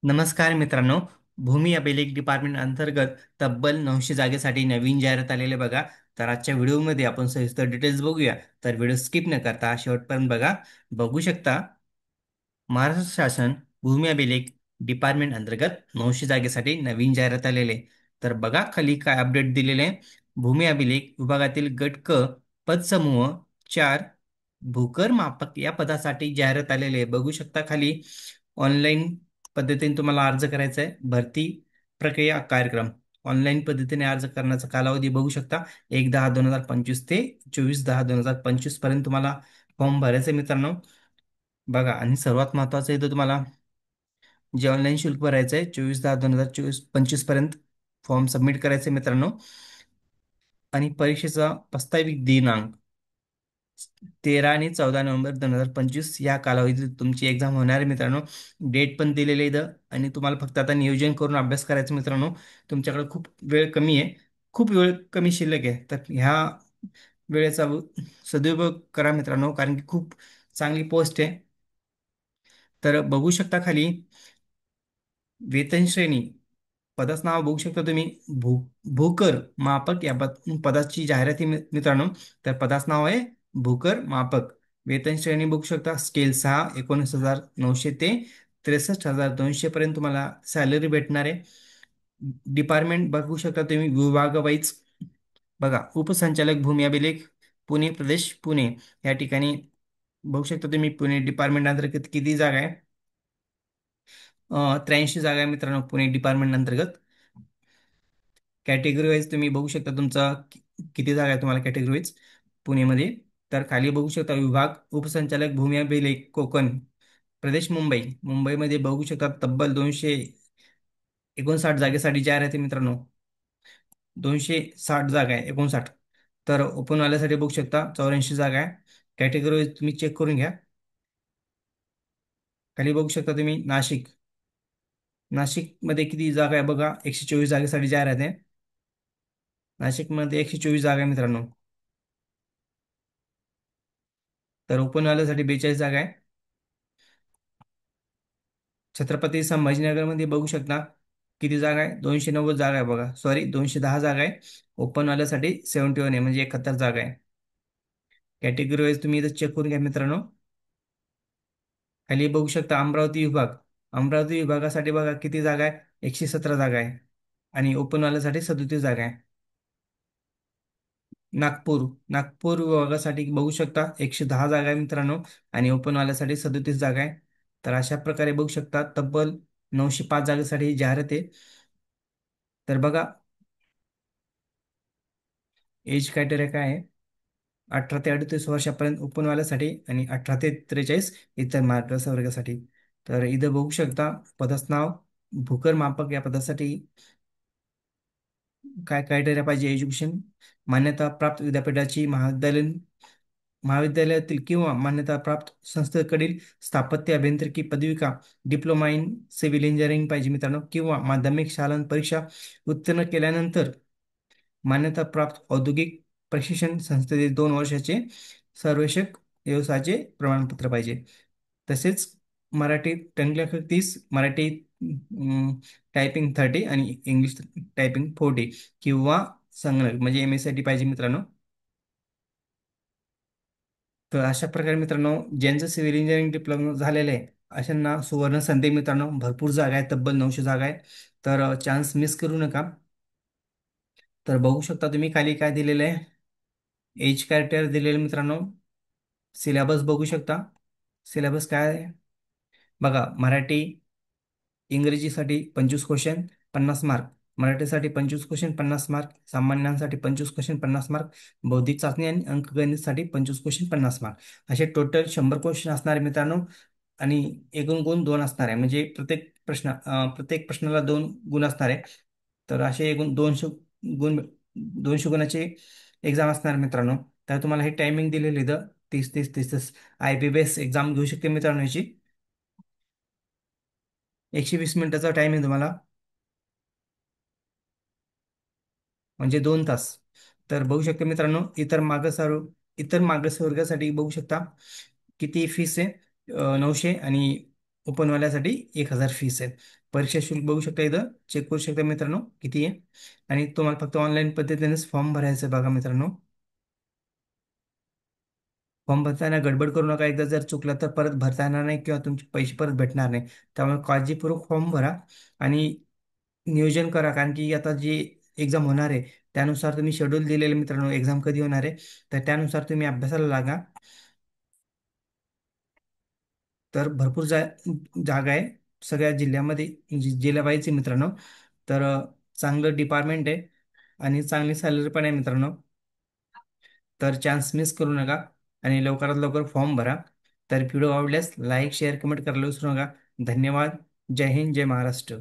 नमस्कार मित्रांनो. भूमी अभिलेख डिपार्टमेंट अंतर्गत तब्बल 900 जागेसाठी नवीन जाहिरात आलेले बघा. तर आजच्या व्हिडिओमध्ये आपण सविस्तर डिटेल्स बघूया. तर व्हिडिओ स्किप न करता शेवटपर्यंत बघा. बघू शकता, महाराष्ट्र शासन भूमी अभिलेख डिपार्टमेंट अंतर्गत 900 जागेसाठी नवीन जाहिरात आलेले. तर बघा खाली काय अपडेट दिलेले आहे. भूमी अभिलेख विभागातील गट क पदसमूह 4 भूकर मापक या पदासाठी जाहिरात आलेले आहे. बघू शकता खाली ऑनलाईन पद्धतीने तुम्हाला अर्ज करायचा आहे. भरती प्रक्रिया कार्यक्रम ऑनलाईन पद्धतीने अर्ज करण्याचा कालावधी बघू शकता. 1/10/2025 ते 24/10/2025 पर्यंत तुम्हाला फॉर्म भरायचा आहे मित्रांनो. बघा, आणि सर्वात महत्वाचं इथं तुम्हाला जे ऑनलाईन शुल्क भरायचं आहे 24/10/2025 पर्यंत फॉर्म सबमिट करायचे मित्रांनो. आणि परीक्षेचा प्रस्तावित दिनांक 13 आणि 14 नोव्हेंबर 2025 या कालावधीत तुमची एक्झाम होणार आहे मित्रांनो. डेट पण दिलेली आहे इथं, आणि तुम्हाला फक्त आता नियोजन करून अभ्यास करायचं मित्रांनो. तुमच्याकडे खूप वेळ कमी आहे, खूप वेळ कमी शिल्लक आहे. तर ह्या वेळेचा सदुपयोग करा मित्रांनो, कारण की खूप चांगली पोस्ट आहे. तर बघू शकता खाली वेतन श्रेणी, पदाचं नाव बघू शकता तुम्ही. भू भूकर मापक या पदाची जाहिराती मित्रांनो. तर पदाचं नाव आहे भूकर मापक. वेतन श्रेणी बघू शकता. स्केल 6 19,900 ते 63,200 पर्यंत तुम्हाला सॅलरी भेटणार आहे. डिपार्टमेंट बघू शकता तुम्ही विभाग वाईज. बघा, उपसंचालक भूमी अभिलेख पुणे प्रदेश पुणे या ठिकाणी बघू शकता तुम्ही. पुणे डिपार्टमेंट अंतर्गत किती जागा आहे? 83 जागा आहे मित्रांनो पुणे डिपार्टमेंट अंतर्गत. कॅटेगरी वाईज तुम्ही बघू शकता तुमचा किती जागा आहे तुम्हाला कॅटेगरी वाईज पुणेमध्ये. तर खाली बघू शकता विभाग उपसंचालक भूमी अभिलेख कोकण प्रदेश मुंबई. मुंबईमध्ये बघू शकता तब्बल 259 जागेसाठी जाहिरात आहे मित्रांनो. 260 जागा आहे, 59. तर ओपन वाल्यासाठी बघू शकता 84 जागा आहे. कॅटेगरी वाईज तुम्ही चेक करून घ्या. खाली बघू शकता तुम्ही नाशिक. नाशिकमध्ये किती जागा आहे बघा. 124 जागेसाठी जाहिरात आहे. नाशिकमध्ये 124 जागा आहे मित्रांनो. तर ओपन वाल्यासाठी 42 जागा आहे. छत्रपती संभाजीनगरमध्ये बघू शकता किती जागा आहे. 290 जागा आहे बघा, सॉरी 210 जागा आहे. ओपन वाल्यासाठी 71 आहे, म्हणजे 71 जागा आहे. कॅटेगरी वाईज तुम्ही इथं चेक करून घ्या मित्रांनो. खाली बघू शकता अमरावती विभाग. अमरावती विभागासाठी बघा किती जागा आहे. 117 जागा आहे, आणि ओपन वाल्यासाठी 37 जागा आहे. नागपूर. नागपूर विभागासाठी बघू शकता 110 जागा आहे मित्रांनो, आणि ओपन वाल्यासाठी 37 जागा आहे. तर अशा प्रकारे बघू शकता तब्बल 905 जागेसाठी ही जाहिरात आहे. तर बघा, एज क्रायटेरिया काय आहे. 18 ते 38 वर्षापर्यंत ओपन वाल्यासाठी, आणि 18 ते 43 इतर मागासवर्गासाठी. तर इथं बघू शकता पदाचं नाव भूकर मापक या पदासाठी काय क्रायटेरिया पाहिजे. एज्युकेशन मान्यता प्राप्त विद्यापीठाची महाविद्यालयातील किंवा मान्यता प्राप्त संस्थेकडील स्थापत्य अभियांत्रिकी पदविका डिप्लोमा इन सिव्हिल इंजिनिअरिंग पाहिजे मित्रांनो, किंवा माध्यमिक शाळा परीक्षा उत्तीर्ण केल्यानंतर मान्यता प्राप्त औद्योगिक प्रशिक्षण संस्थेचे 2 वर्षाचे सर्वेक्षक व्यवसायाचे प्रमाणपत्र पाहिजे. तसेच मराठी टंकलेखक 30, मराठी टायपिंग 30, आणि इंग्लिश टायपिंग 40, किंवा संगणक म्हणजे MSIT पाहिजे मित्रांनो. तर अशा प्रकारे मित्रांनो, ज्यांचं सिव्हिल इंजिनिअरिंग डिप्लोमा झालेलं आहे अशांना सुवर्ण संधी मित्रांनो. भरपूर जागा आहे, तब्बल 900 जागा आहे. तर चान्स मिस करू नका. तर बघू शकता तुम्ही खाली काय दिलेलं आहे. एज क्रायटेरिया दिलेलं मित्रांनो. सिलेबस बघू शकता. सिलेबस काय आहे बघा. मराठी इंग्रजीसाठी 25 क्वेश्चन 50 मार्क. मराठीसाठी 25 क्वेश्चन 50 मार्क. सामान्यांसाठी 25 क्वेश्चन 50 मार्क. बौद्धिक चाचणी आणि अंकगणितसाठी 25 क्वेश्चन 50 मार्क. असे टोटल 100 क्वेश्चन असणार आहे मित्रांनो. आणि एकूण गुण 2 असणार आहे, म्हणजे प्रत्येक प्रश्नाला 2 गुण असणार आहे. तर असे एकूण 200 गुण, 200 गुणाची एक्झाम असणार मित्रांनो. तर तुम्हाला हे टायमिंग दिलेलं इथं 30-30-30. IB बेस एक्झाम घेऊ शकते मित्रांनो याची. 120 मिनिटाचा टाइम आहे तुम्हाला, म्हणजे 2 तास. तर बघू शकता मित्रांनो, इतर मागासवर्गासाठी बघू शकता किती फीस आहे. 900, आणि ओपनवाल्यासाठी 1,000 फीस आहे. परीक्षा शुल्क बघू शकता, इथं चेक करू शकता मित्रांनो किती आहे. आणि तुम्हाला फक्त ऑनलाईन पद्धतीनेच फॉर्म भरायचं आहे बघा मित्रांनो. फॉर्म भरताना गडबड करू नका, एकदा जर चुकलं तर परत भरता येणार नाही किंवा तुमचे पैसे परत भेटणार नाही. त्यामुळे काळजीपूर्वक फॉर्म भरा आणि नियोजन करा, कारण की आता जी एक्झाम होणार आहे त्यानुसार तुम्ही शेड्यूल दिलेले मित्रांनो, एक्झाम कधी होणार आहे तर त्यानुसार तुम्ही अभ्यासाला लागा. तर भरपूर जागा आहे सगळ्या जिल्ह्यामध्ये, जिल्हा पाहिजे मित्रांनो. तर चांगलं डिपार्टमेंट आहे आणि चांगली सॅलरी पण आहे मित्रांनो. तर चान्स मिस करू नका आणि लवकरात लवकर फॉर्म भरा. तर व्हिडिओ आवडल्यास लाईक शेअर कमेंट करायला विसरू नका. धन्यवाद. जय हिंद, जय महाराष्ट्र.